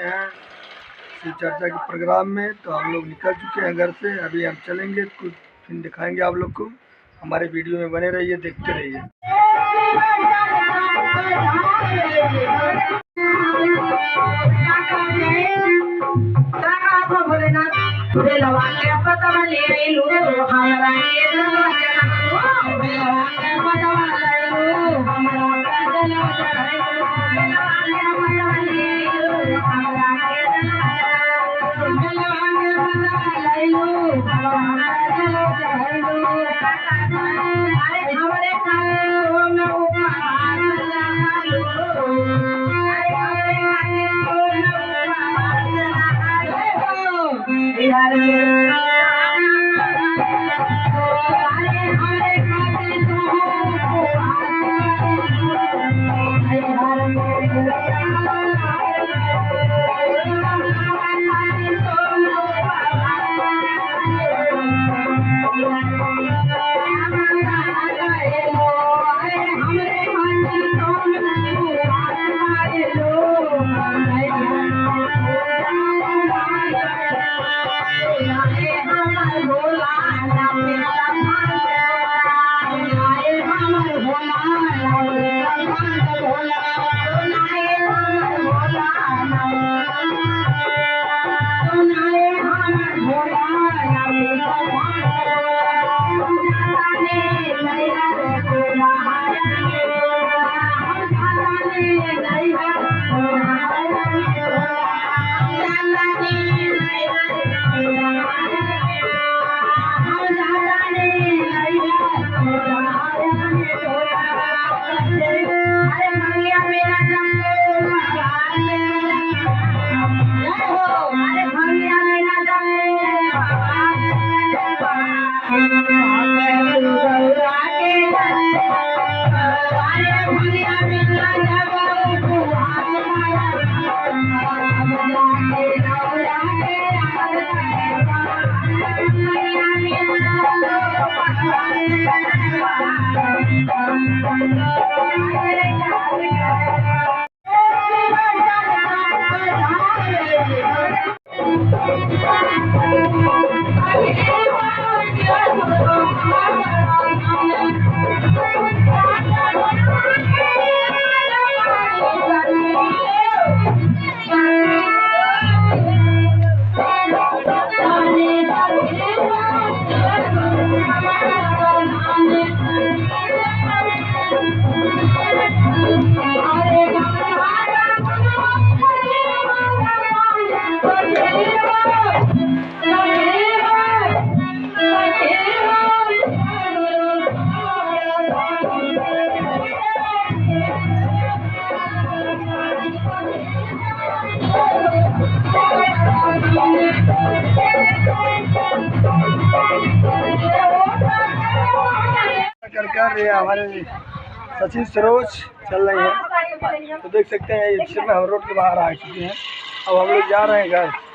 आए हैं शिव चर्चा के प्रोग्राम में। तो हम लोग निकल चुके हैं घर से, अभी हम चलेंगे, कुछ फिर दिखाएंगे आप लोग को। हमारे वीडियो में बने रहिए, देखते रहिए। कर हमारे सचिन सरोज चल रही है, तो देख सकते हैं। इस समय हम रोड के बाहर आ चुके हैं। अब हम लोग जा रहे हैं घर।